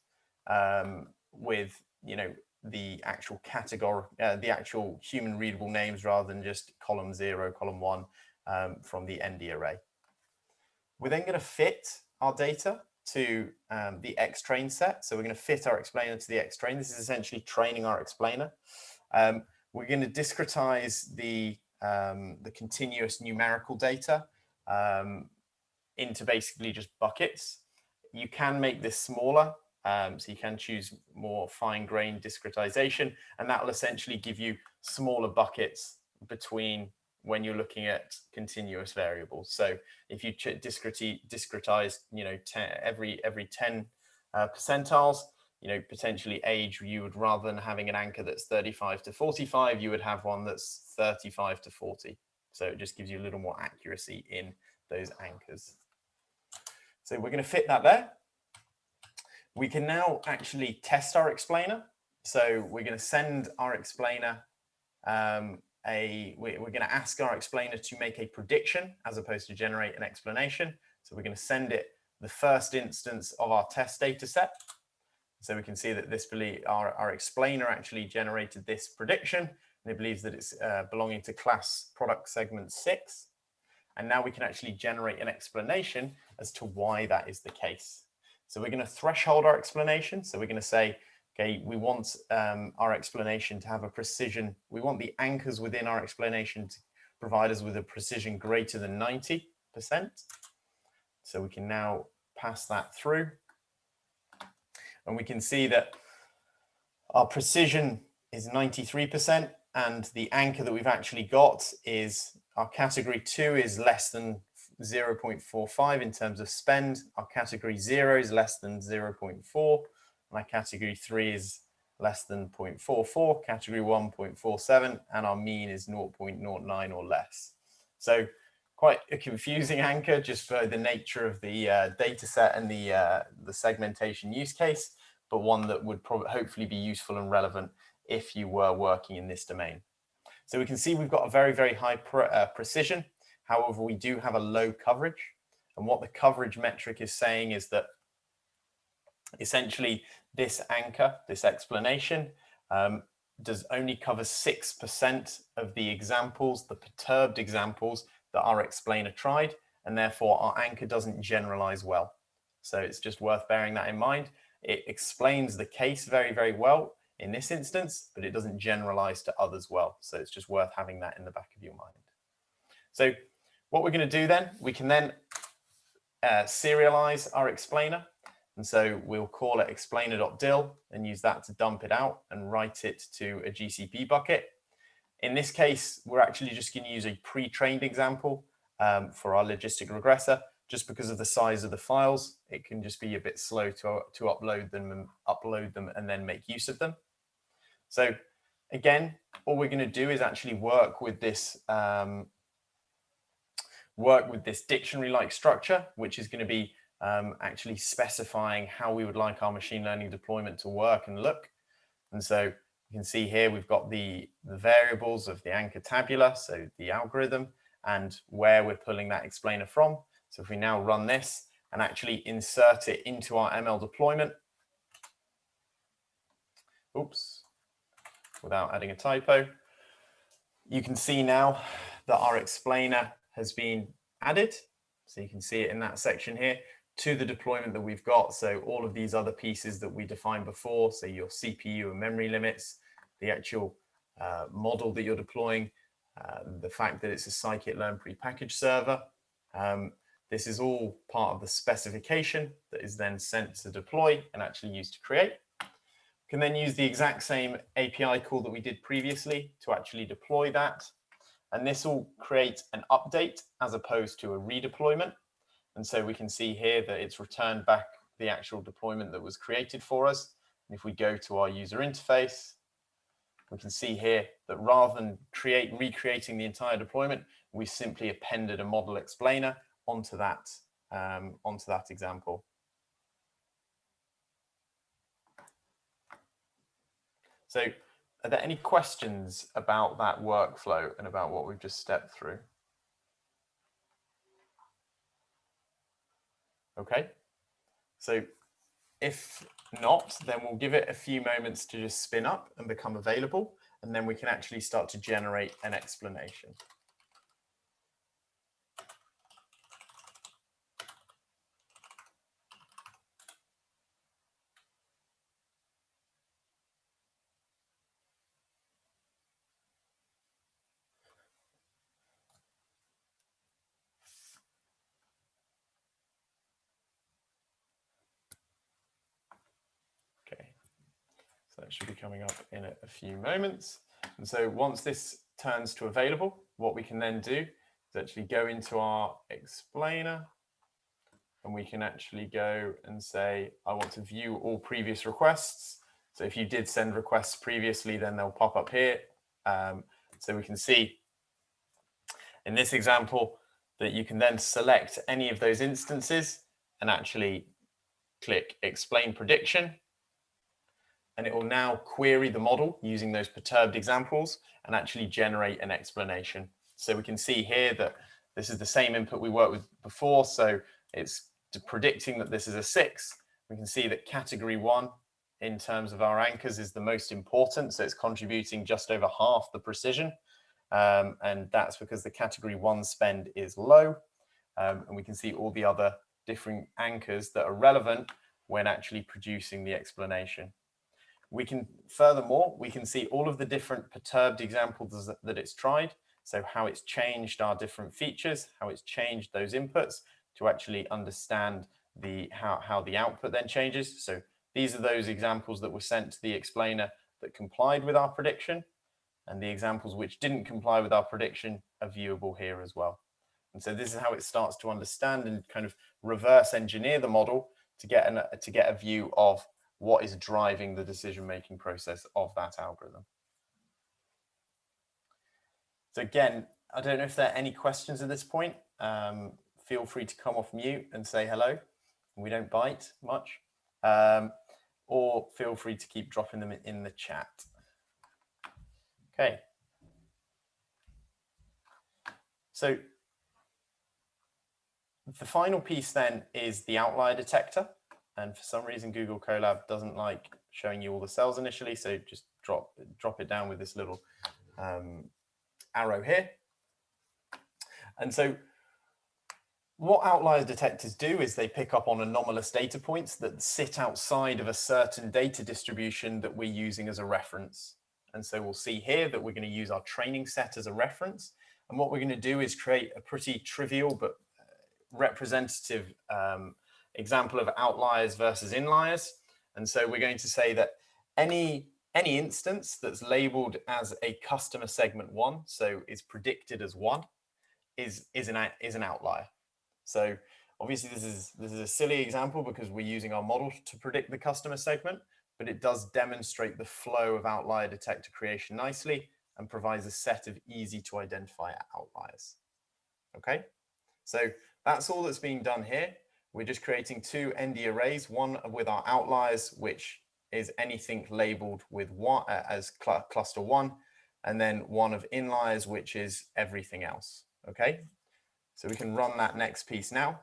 with, you know, the actual category, the actual human readable names rather than just column 0, column 1 from the ND array. We're then going to fit our data to the XTrain set. So we're going to fit our explainer to the XTrain. This is essentially training our explainer. We're going to discretize the continuous numerical data into basically just buckets. You can make this smaller, so you can choose more fine-grained discretization, and that will essentially give you smaller buckets between when you're looking at continuous variables. So if you discretize, you know, every 10 percentiles, you know, potentially age, you would, rather than having an anchor that's 35 to 45, you would have one that's 35 to 40. So it just gives you a little more accuracy in those anchors. So we're going to fit that there. We can now actually test our explainer. So we're going to send our explainer we're going to ask our explainer to make a prediction as opposed to generate an explanation. So we're going to send it the first instance of our test data set. So we can see that this our explainer actually generated this prediction, and it believes that it's belonging to class product segment 6. And now we can actually generate an explanation as to why that is the case. So we're going to threshold our explanation. So we're going to say, okay, we want our explanation to have a precision. We want the anchors within our explanation to provide us with a precision greater than 90%. So we can now pass that through. And we can see that our precision is 93%, and the anchor that we've actually got is our category 2 is less than 0.45 in terms of spend. Our category 0 is less than 0.4. And our category 3 is less than 0.44, category 1 0.47, and our mean is 0.09 or less. So quite a confusing anchor just for the nature of the data set and the segmentation use case, but one that would hopefully be useful and relevant if you were working in this domain. So we can see we've got a very, very high precision. However, we do have a low coverage. And what the coverage metric is saying is that essentially this anchor, this explanation, does only cover 6% of the examples, the perturbed examples that our explainer tried, and therefore our anchor doesn't generalize well. So it's just worth bearing that in mind. It explains the case very, very well in this instance, but it doesn't generalize to others well. So it's just worth having that in the back of your mind. So what we're going to do then, we can then serialize our explainer. And so we'll call it explainer.dil and use that to dump it out and write it to a GCP bucket. In this case, we're actually just going to use a pre-trained example for our logistic regressor. Just because of the size of the files, it can just be a bit slow to upload them and then make use of them. So again, all we're going to do is actually work with this dictionary-like structure, which is going to be actually specifying how we would like our machine learning deployment to work and look. And so you can see here we've got the variables of the anchor tabular, so the algorithm, and where we're pulling that explainer from. So if we now run this and actually insert it into our ML deployment, oops, without adding a typo, you can see now that our explainer has been added. So you can see it in that section here to the deployment that we've got. So all of these other pieces that we defined before, so your CPU and memory limits, the actual model that you're deploying, the fact that it's a scikit-learn prepackaged server. This is all part of the specification that is then sent to deploy and actually used to create. We can then use the exact same API call that we did previously to actually deploy that. And this will create an update as opposed to a redeployment. And so we can see here that it's returned back the actual deployment that was created for us. And if we go to our user interface, we can see here that rather than recreating the entire deployment, we simply appended a model explainer onto that example. So are there any questions about that workflow and about what we've just stepped through? Okay, so if not, then we'll give it a few moments to just spin up and become available, and then we can actually start to generate an explanation. Okay, so that should be coming up in a few moments. And so once this turns to available, what we can then do is actually go into our explainer, and we can actually go and say, I want to view all previous requests. So if you did send requests previously, then they'll pop up here. So we can see in this example that you can then select any of those instances and actually click explain prediction. And it will now query the model using those perturbed examples and actually generate an explanation. So we can see here that this is the same input we worked with before. So it's predicting that this is a 6. We can see that category 1 in terms of our anchors is the most important. So it's contributing just over half the precision. And that's because the category 1 spend is low. And we can see all the other different anchors that are relevant when actually producing the explanation. We can, furthermore, we can see all of the different perturbed examples that it's tried. So how it's changed our different features, how it's changed those inputs to actually understand how the output then changes. So these are those examples that were sent to the explainer that complied with our prediction, and the examples which didn't comply with our prediction are viewable here as well. And so this is how it starts to understand and kind of reverse engineer the model to get a view of what is driving the decision-making process of that algorithm. So again, I don't know if there are any questions at this point. Feel free to come off mute and say hello. We don't bite much. Or feel free to keep dropping them in the chat. Okay. So the final piece then is the outlier detector. And for some reason, Google Colab doesn't like showing you all the cells initially. So just drop it down with this little arrow here. And so what outlier detectors do is they pick up on anomalous data points that sit outside of a certain data distribution that we're using as a reference. And so we'll see here that we're going to use our training set as a reference. And what we're going to do is create a pretty trivial but representative example of outliers versus inliers. And so we're going to say that any instance that's labeled as a customer segment 1, so is predicted as 1, is an outlier. So obviously this is a silly example because we're using our model to predict the customer segment, but it does demonstrate the flow of outlier detector creation nicely and provides a set of easy to identify outliers. Okay, so that's all that's being done here. We're just creating 2 ND arrays, one with our outliers, which is anything labeled with one as cluster 1, and then one of inliers, which is everything else. Okay, so we can run that next piece now.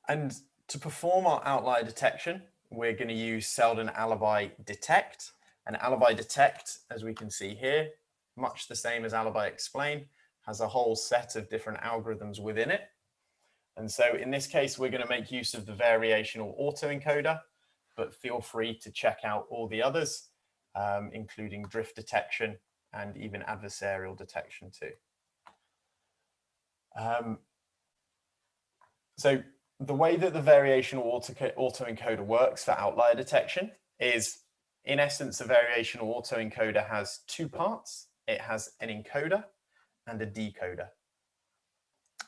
And to perform our outlier detection, we're going to use Seldon Alibi detect. And Alibi detect, as we can see here, much the same as Alibi explain, has a whole set of different algorithms within it. And so in this case, we're going to make use of the variational autoencoder, but feel free to check out all the others, including drift detection and even adversarial detection too. So the way that the variational autoencoder works for outlier detection is, in essence, a variational autoencoder has 2 parts. It has an encoder and a decoder.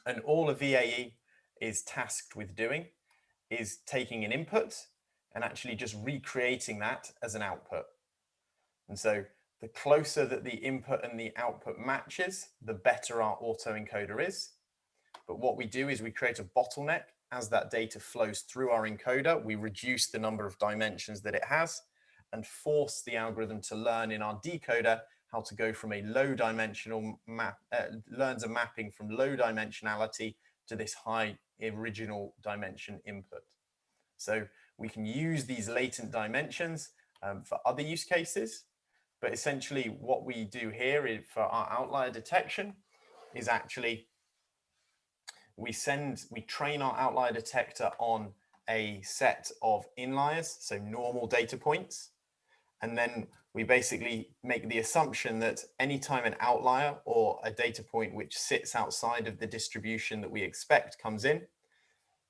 And all a VAE is tasked with doing is taking an input and actually just recreating that as an output. And so the closer that the input and the output matches, the better our autoencoder is. But what we do is we create a bottleneck as that data flows through our encoder. We reduce the number of dimensions that it has and force the algorithm to learn in our decoder how to go from a low dimensional map, learns a mapping from low dimensionality to this high original dimension input. So we can use these latent dimensions for other use cases, but essentially what we do here is for our outlier detection is actually we train our outlier detector on a set of inliers, so normal data points. And then we basically make the assumption that anytime an outlier or a data point which sits outside of the distribution that we expect comes in,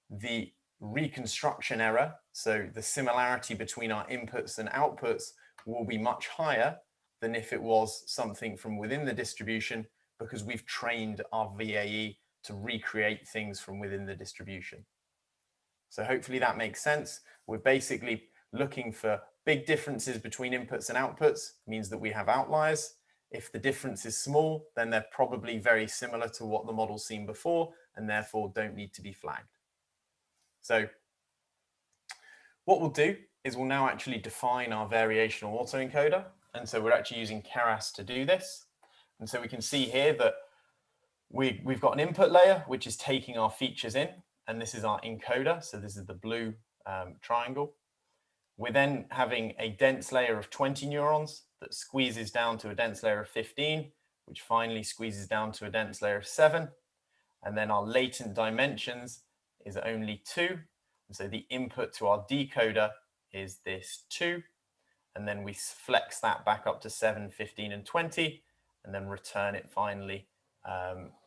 the reconstruction error, so the similarity between our inputs and outputs, will be much higher than if it was something from within the distribution, because we've trained our VAE to recreate things from within the distribution. So hopefully that makes sense. We're basically looking for big differences between inputs and outputs, means that we have outliers. If the difference is small, then they're probably very similar to what the model's seen before and therefore don't need to be flagged. So what we'll do is we'll now actually define our variational autoencoder. And so we're actually using Keras to do this. And so we can see here that we've got an input layer, which is taking our features in, and this is our encoder. So this is the blue triangle. We're then having a dense layer of 20 neurons that squeezes down to a dense layer of 15, which finally squeezes down to a dense layer of 7. And then our latent dimensions is only 2. And so the input to our decoder is this 2. And then we flex that back up to 7, 15, and 20, and then return it finally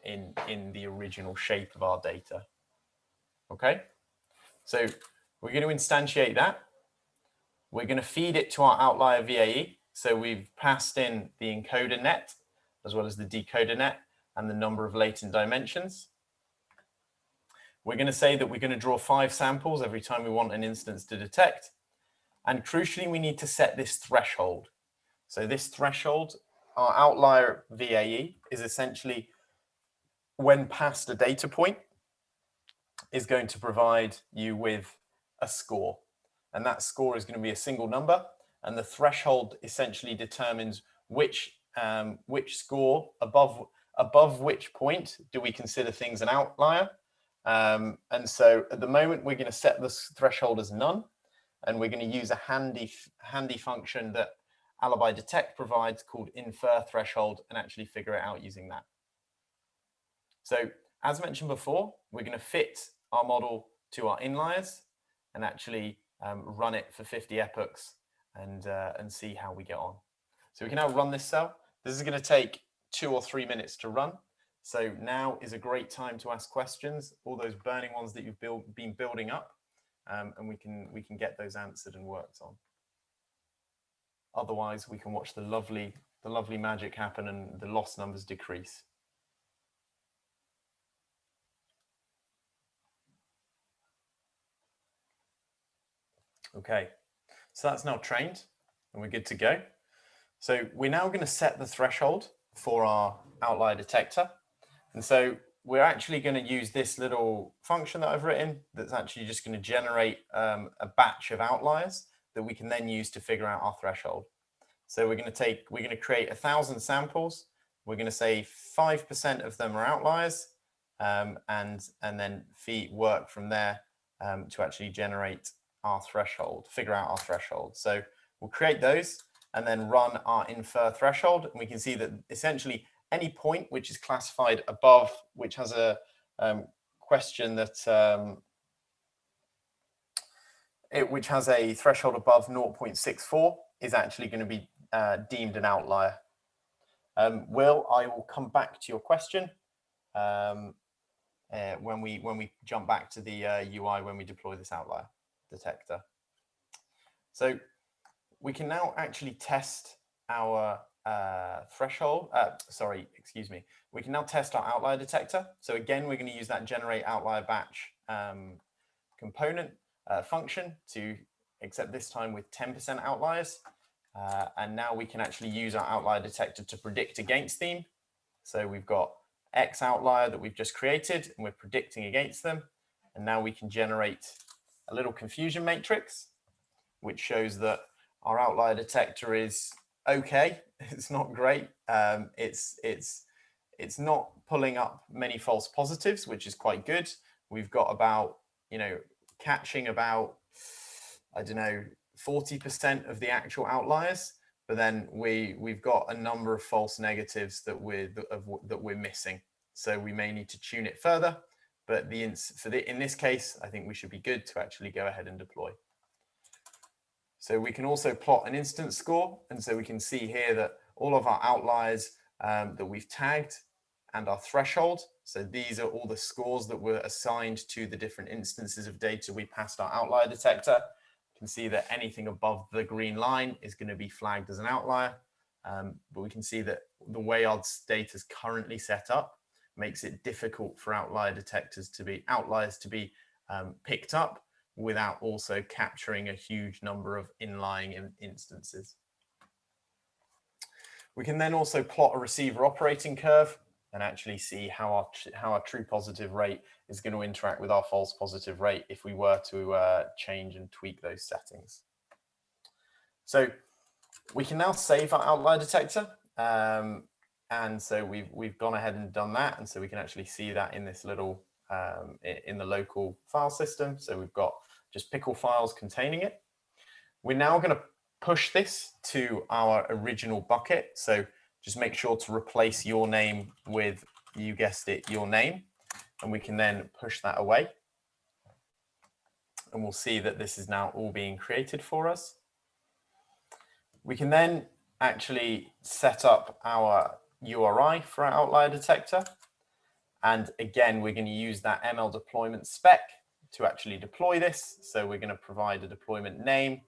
in the original shape of our data. Okay, so we're going to instantiate that. We're going to feed it to our outlier VAE. So we've passed in the encoder net, as well as the decoder net, and the number of latent dimensions. We're going to say that we're going to draw 5 samples every time we want an instance to detect. And crucially, we need to set this threshold. So this threshold, our outlier VAE, is essentially when past a data point, is going to provide you with a score. And that score is going to be a single number. And the threshold essentially determines which score, above which point do we consider things an outlier. And so at the moment, we're going to set this threshold as none. And we're going to use a handy function that Alibi Detect provides called infer threshold, and actually figure it out using that. So as mentioned before, we're going to fit our model to our inliers and actually run it for 50 epochs and see how we get on. So we can now run this cell. This is going to take 2 or 3 minutes to run. So now is a great time to ask questions, all those burning ones that you've been building up, and we can get those answered and worked on. Otherwise, we can watch the lovely magic happen and the loss numbers decrease. Okay, so that's now trained and we're good to go. So we're now going to set the threshold for our outlier detector. And so we're actually going to use this little function that I've written that's actually just going to generate a batch of outliers that we can then use to figure out our threshold. So we're going to create 1,000 samples. We're going to say 5% of them are outliers, and then work from there to actually generate our threshold, figure out our threshold. So we'll create those and then run our infer threshold. And we can see that essentially any point which is classified above, which has a question that, which has a threshold above 0.64 is actually going to be deemed an outlier. Will, I will come back to your question when we jump back to the UI when we deploy this outlier detector. So we can now actually test our threshold. Sorry, excuse me. We can now test our outlier detector. So again, we're going to use that generate outlier batch component function to accept this time with 10% outliers. And now we can actually use our outlier detector to predict against them. So we've got X outlier that we've just created and we're predicting against them. And now we can generate a little confusion matrix, which shows that our outlier detector is okay. It's not great. It's it's not pulling up many false positives, which is quite good. We've got about, catching about, I don't know, 40% of the actual outliers, but then we've got a number of false negatives that we're missing. So we may need to tune it further, but in this case, I think we should be good to actually go ahead and deploy. So we can also plot an instance score, and so we can see here that all of our outliers that we've tagged and our threshold. So these are all the scores that were assigned to the different instances of data we passed our outlier detector. You can see that anything above the green line is going to be flagged as an outlier. But we can see that the way our data is currently set up makes it difficult for outliers to be picked up without also capturing a huge number of inlying instances. We can then also plot a receiver operating curve and actually see how our true positive rate is going to interact with our false positive rate if we were to change and tweak those settings. So we can now save our outlier detector. And so we've gone ahead and done that. And so we can actually see that in this little, in the local file system. So we've got just pickle files containing it. We're now going to push this to our original bucket. So just make sure to replace your name with, you guessed it, your name. And we can then push that away. And we'll see that this is now all being created for us. We can then actually set up our URI for our outlier detector. And again, we're going to use that ML deployment spec to actually deploy this. So we're going to provide a deployment name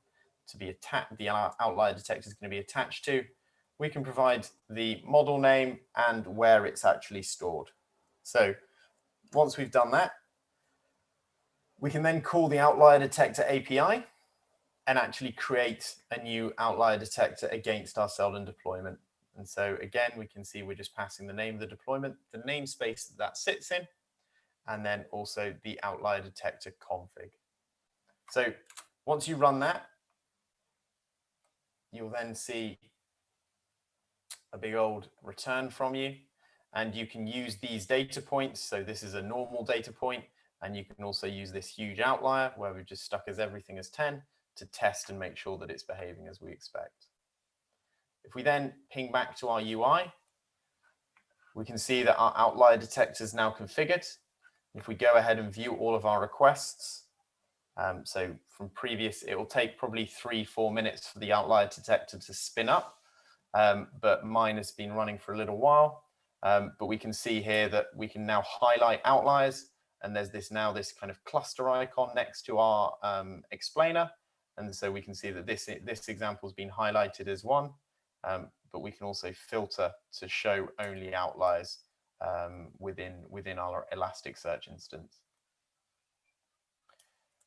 to be attached, the outlier detector is going to be attached to. We can provide the model name and where it's actually stored. So once we've done that, we can then call the outlier detector API and actually create a new outlier detector against our Seldon deployment. And so again, we can see we're just passing the name of the deployment, the namespace that sits in, and then also the outlier detector config. So once you run that, you'll then see a big old return from you, and you can use these data points. So this is a normal data point, and you can also use this huge outlier where we've just stuck as everything as 10 to test and make sure that it's behaving as we expect. If we then ping back to our UI, we can see that our outlier detector is now configured. If we go ahead and view all of our requests, so from previous, it will take probably 3-4 minutes for the outlier detector to spin up, but mine has been running for a little while. But we can see here that we can now highlight outliers, and there's this kind of cluster icon next to our explainer. And so we can see that this example has been highlighted as one, but we can also filter to show only outliers within our Elasticsearch instance.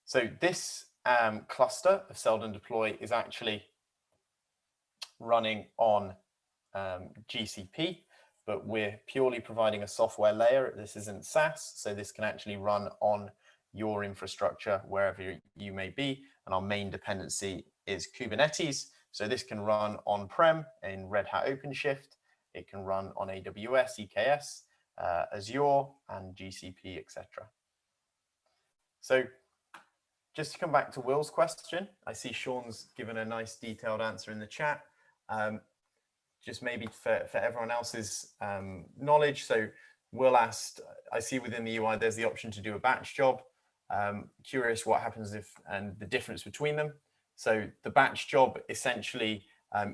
So this cluster of Seldon Deploy is actually running on GCP, but we're purely providing a software layer. This isn't SaaS, so this can actually run on your infrastructure wherever you may be. And our main dependency is Kubernetes. So this can run on-prem in Red Hat OpenShift. It can run on AWS, EKS, Azure, and GCP, etc. So just to come back to Will's question, I see Sean's given a nice detailed answer in the chat. Just maybe for everyone else's knowledge. So Will asked, I see within the UI, there's the option to do a batch job. Curious what happens and the difference between them. So the batch job essentially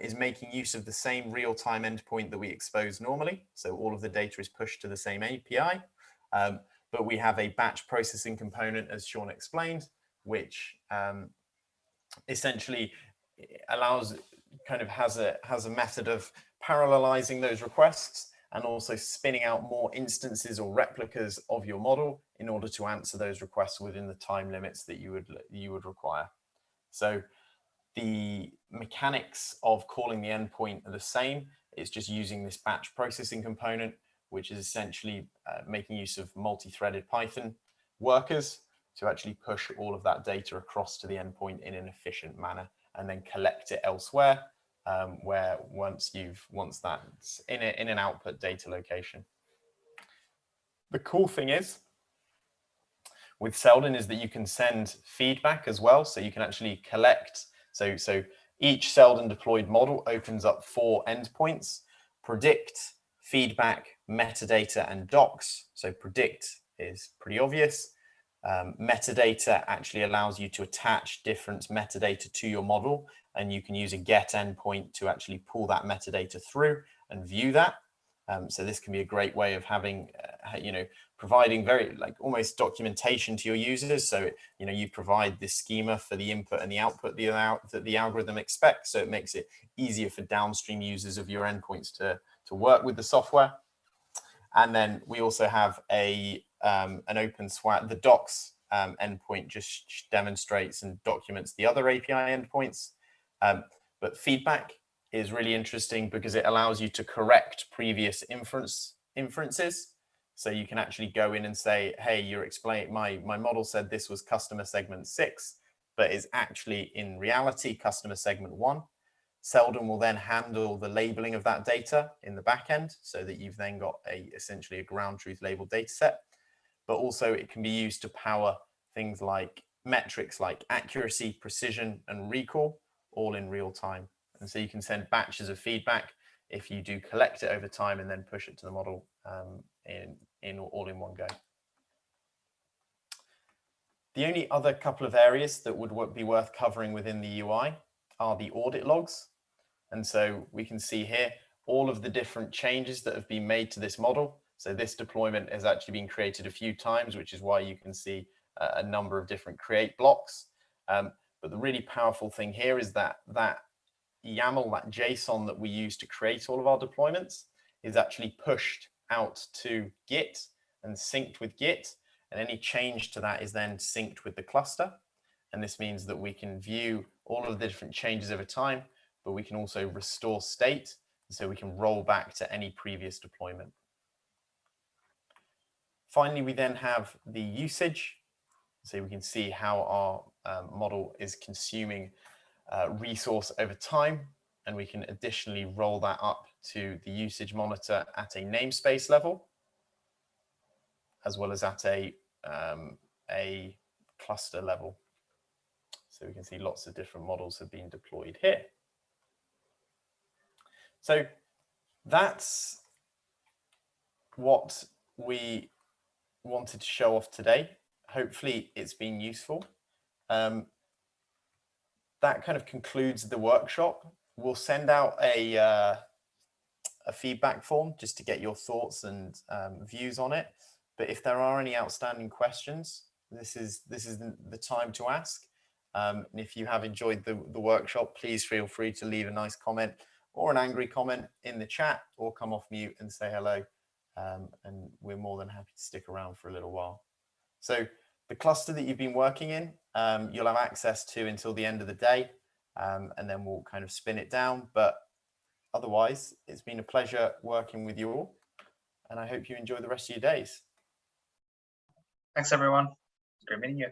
is making use of the same real-time endpoint that we expose normally. So all of the data is pushed to the same API, but we have a batch processing component, as Sean explained, which essentially allows, has a method of parallelizing those requests and also spinning out more instances or replicas of your model in order to answer those requests within the time limits that you would require. So the mechanics of calling the endpoint are the same. It's just using this batch processing component, which is essentially making use of multi-threaded Python workers to actually push all of that data across to the endpoint in an efficient manner and then collect it elsewhere, where once that's in an output data location. the cool thing is with Seldon is that you can send feedback as well. So you can actually collect. So each Seldon deployed model opens up 4 endpoints: predict, feedback, metadata, and docs. So predict is pretty obvious. Metadata actually allows you to attach different metadata to your model, and you can use a get endpoint to actually pull that metadata through and view that. So this can be a great way of having, providing very almost documentation to your users. So, you provide this schema for the input and the output that the algorithm expects. So it makes it easier for downstream users of your endpoints to work with the software. And then we also have an open swap. The docs endpoint just demonstrates and documents the other API endpoints. But feedback is really interesting because it allows you to correct previous inferences. So you can actually go in and say, hey, you're explaining, my model said this was customer segment 6, but is actually in reality customer segment 1. Seldon will then handle the labeling of that data in the back end so that you've then got essentially a ground truth labeled data set. But also it can be used to power things like metrics like accuracy, precision, and recall, all in real time. And so you can send batches of feedback if you do collect it over time and then push it to the model all in one go. The only other couple of areas that would be worth covering within the UI are the audit logs. And so we can see here all of the different changes that have been made to this model. So this deployment has actually been created a few times, which is why you can see a number of different create blocks. But the really powerful thing here is that YAML, that JSON that we use to create all of our deployments, is actually pushed out to Git and synced with Git. And any change to that is then synced with the cluster. And this means that we can view all of the different changes over time, but we can also restore state. So we can roll back to any previous deployment. Finally, we then have the usage. So we can see how our model is consuming resource over time. And we can additionally roll that up to the usage monitor at a namespace level, as well as at a cluster level. So we can see lots of different models have been deployed here. So that's what we wanted to show off today. Hopefully it's been useful. That kind of concludes the workshop. We'll send out a feedback form just to get your thoughts and views on it. But if there are any outstanding questions, this is the time to ask. And if you have enjoyed the workshop, please feel free to leave a nice comment or an angry comment in the chat, or come off mute and say hello. And we're more than happy to stick around for a little while. So the cluster that you've been working in, you'll have access to until the end of the day, and then we'll kind of spin it down. But otherwise, it's been a pleasure working with you all, and I hope you enjoy the rest of your days. Thanks, everyone. Great meeting you.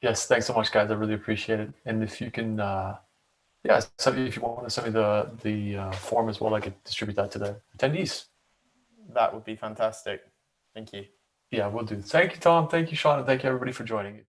Yes, thanks so much, guys. I really appreciate it. And if you can, yeah, so if you want to send me the form as well, I could distribute that to the attendees. That would be fantastic. Thank you. Yeah, we'll do. Thank you, Tom. Thank you, Sean. And thank you, everybody, for joining.